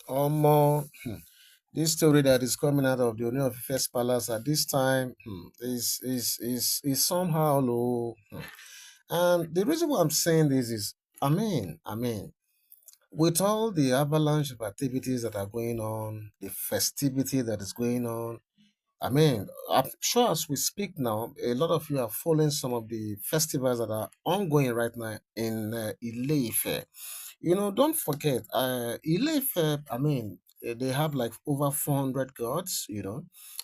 Omo, this story that is coming out of the Ooni of Ife's palace at this time is somehow low. And the reason why I'm saying this is, I mean, with all the avalanche of activities that are going on, the festivity that is going on, I mean, I'm sure as we speak now, a lot of you are following some of the festivals that are ongoing right now in Ile-Ife. Don't forget, Ile-Ife, they have like over 400 gods,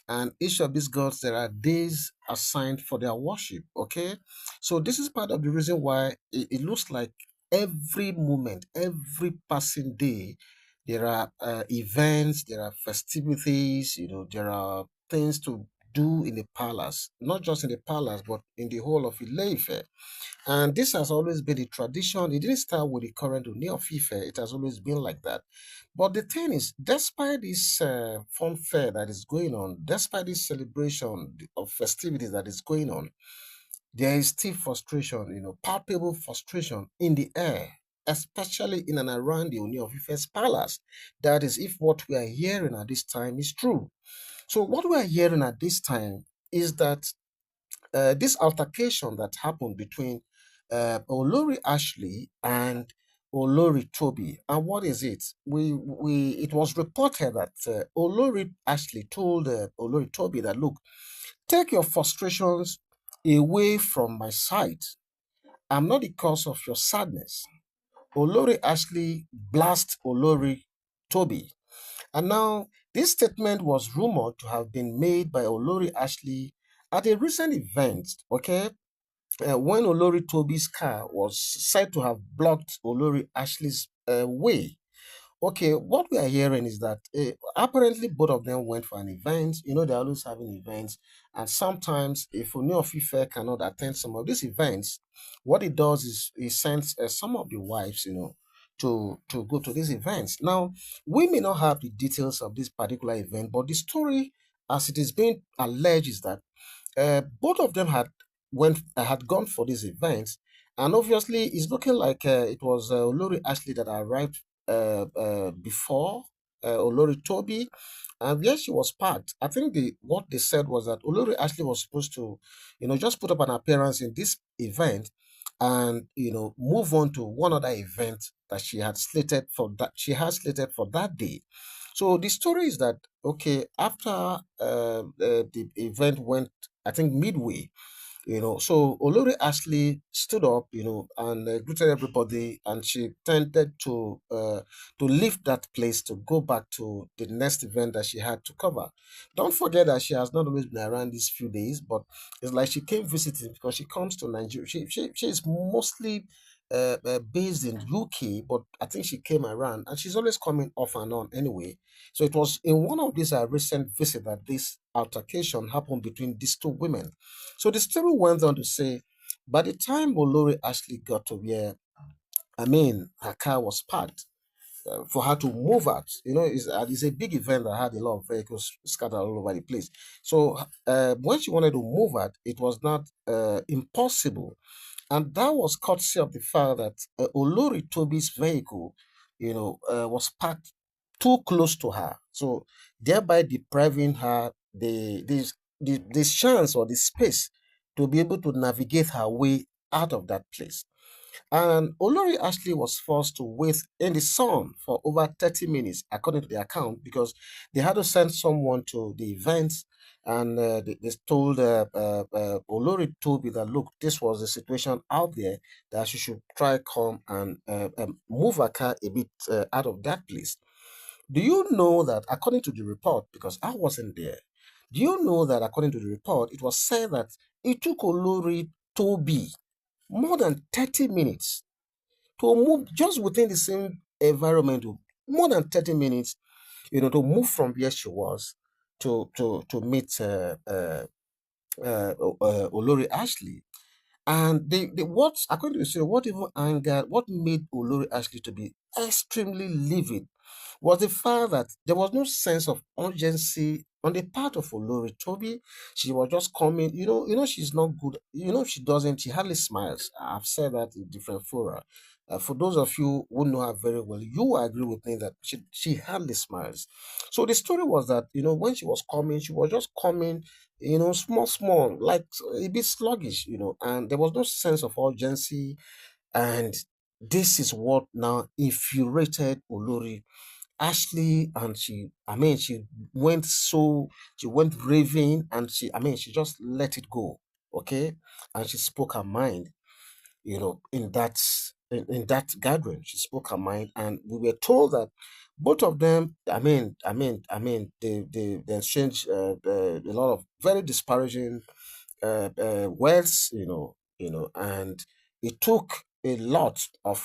and each of these gods, there are days assigned for their worship, okay? So this is part of the reason why it looks like every moment, every passing day, there are events, there are festivities, there are things to do in the palace, not just in the palace, but in the whole of Ile-Ife. And this has always been the tradition. It didn't start with the current Ooni of Ife. It has always been like that. But the thing is, despite this fun fair that is going on, despite this celebration of festivities that is going on, there is still frustration, palpable frustration in the air, especially in and around the Ooni of Ife's palace. That is, if what we are hearing at this time is true. So, what we are hearing at this time is that this altercation that happened between Olori Ashley and Olori Tobi. And what is it? It was reported that Olori Ashley told Olori Tobi that, look, take your frustrations away from my side. I'm not the cause of your sadness. Olori Ashley blast Olori Tobi. And now this statement was rumored to have been made by Olori Ashley at a recent event, okay, when Olori Toby's car was said to have blocked Olori Ashley's way. Okay, what we are hearing is that apparently both of them went for an event. They're always having events, and sometimes if Ooni of Ife cannot attend some of these events, what he does is he sends some of the wives, to go to these events. Now, we may not have the details of this particular event, but the story, as it is being alleged, is that both of them had gone for these events, and obviously it's looking like it was Olori Ashley that arrived before Olori Toby, and where she was parked. I think what they said was that Olori Ashley was supposed to, just put up an appearance in this event, and move on to one other event that she has slated for that day. So the story is that, okay, after the event went, I think, midway, so Olori Ashley stood up, and greeted everybody, and she tended to leave that place to go back to the next event that she had to cover. Don't forget that she has not always been around these few days, but it's like she came visiting because she comes to Nigeria. She is mostly based in UK, but I think she came around, and she's always coming off and on anyway. So it was in one of these recent visits that this altercation happened between these two women. So the story went on to say, by the time Olori Ashley got to where, her car was parked for her to move out. It's a big event that had a lot of vehicles scattered all over the place. So when she wanted to move out, it was not impossible. And that was courtesy of the fact that Olori Toby's vehicle, was parked too close to her. So thereby depriving her the chance or the space to be able to navigate her way out of that place. And Olori Ashley was forced to wait in the sun for over 30 minutes, according to the account, because they had to send someone to the event, and they told Olori Toby that, look, this was the situation out there, that she should try come and move her car a bit out of that place. Do you know that, according to the report, because I wasn't there, do you know that according to the report, it was said that it took Olori Toby more than 30 minutes to move just within the same environment, more than 30 minutes, to move from where she was to meet Olori Ashley. And what, according to the story, what made Olori Ashley to be extremely livid was the fact that there was no sense of urgency on the part of Olori Toby. She was just coming, she's not good. She hardly smiles. I've said that in different fora. For those of you who know her very well, you will agree with me that she hardly smiles. So the story was that, when she was coming, she was just coming, small, small, like a bit sluggish, and there was no sense of urgency. And this is what now infuriated Olori Ashley, and she went raving, and she just let it go, okay, and she spoke her mind, in that gathering. She spoke her mind, and we were told that both of them, they exchanged a lot of very disparaging words, and it took a lot of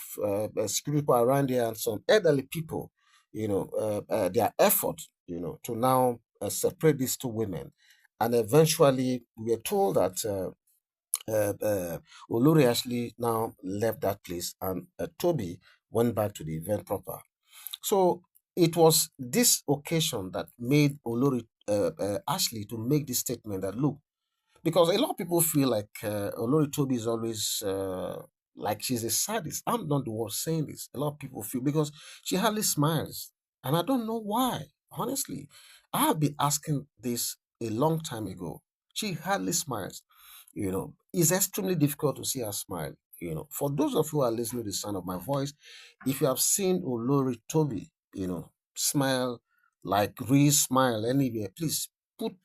security people around there and some elderly people, their effort, to now separate these two women. And eventually, we were told that Olori actually now left that place, and Toby went back to the event proper. So it was this occasion that made Olori Ashley to make this statement that, look, because a lot of people feel like Olori Tobi is always like she's a sadist. I'm not the one saying this. A lot of people feel because she hardly smiles, and I don't know why. Honestly, I have been asking this a long time ago. She hardly smiles. It's extremely difficult to see her smile. For those of you who are listening to the sound of my voice, if you have seen Olori Tobi, smile like real smile anywhere, please put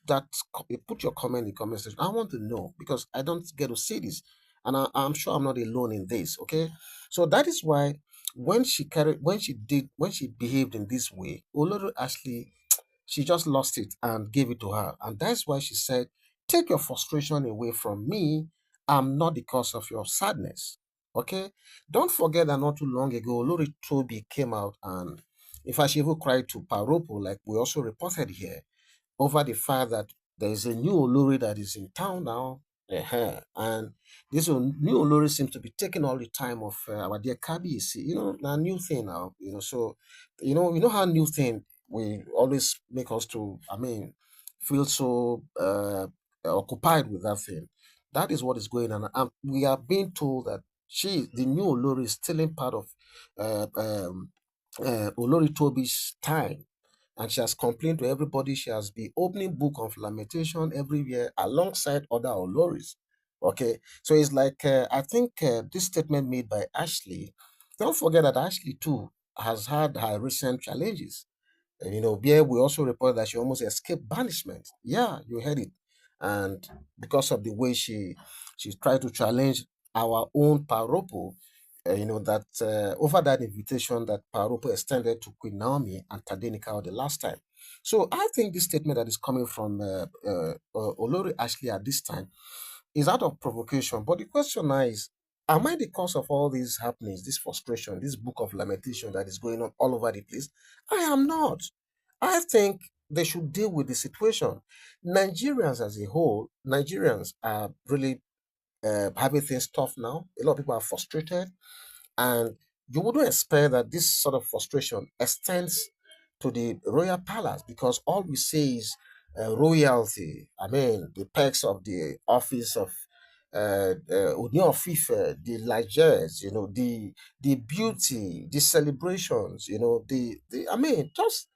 your comment in the comment section. I want to know because I don't get to see this, and I'm sure I'm not alone in this. Okay, so that is why when she behaved in this way, Oloro Ashley, she just lost it and gave it to her, and that's why she said, "Take your frustration away from me. I'm not the cause of your sadness." Okay, don't forget that not too long ago, Olori Toby came out, and in fact, she even cried to Paropo, like we also reported here, over the fact that there is a new Olori that is in town now. And this new Olori seems to be taking all the time of our dear Kabisi. A new thing now. So how new thing will always make us to, feel so occupied with that thing. That is what is going on. And we are being told that the new Olori, is stealing part of Olori Tobi's time, and she has complained to everybody. She has been opening book of lamentation everywhere alongside other Oloris. Okay, so it's like I think this statement made by Ashley. Don't forget that Ashley too has had her recent challenges. There we also report that she almost escaped banishment. Yeah, you heard it. And because of the way she tried to challenge our own Paropo, that over that invitation that Paropo extended to Queen Naomi and Tadenika the last time. So I think this statement that is coming from Olori Ashley at this time is out of provocation. But the question now is, am I the cause of all these happenings, this frustration, this book of lamentation that is going on all over the place? I am not. I think they should deal with the situation. Nigerians as a whole, Nigerians are really having things tough now. A lot of people are frustrated, and you wouldn't expect that this sort of frustration extends to the royal palace, because all we see is royalty. The perks of the office of Ooni Of Ife, the largesse, the beauty, the celebrations, just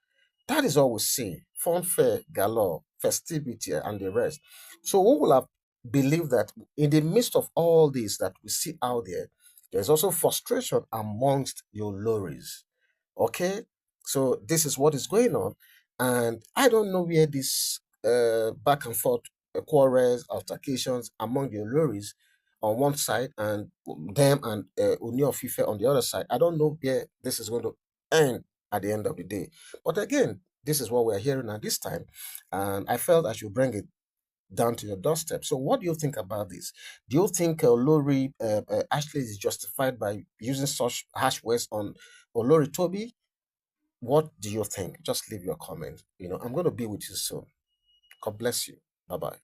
that is all we see. Funfair, galore, festivity, and the rest. So we will have believed that in the midst of all this that we see out there, there's also frustration amongst your lorries. Okay? So this is what is going on. And I don't know where this back and forth quarrels, altercations among the lorries on one side and them and Ooni of Ife on the other side. I don't know where this is going to end at the end of the day. But again, this is what we're hearing at this time. And I felt I should bring it down to your doorstep. So, what do you think about this? Do you think Olori Ashley is justified by using such harsh words on Olori Toby? What do you think? Just leave your comment. I'm going to be with you soon. God bless you. Bye bye.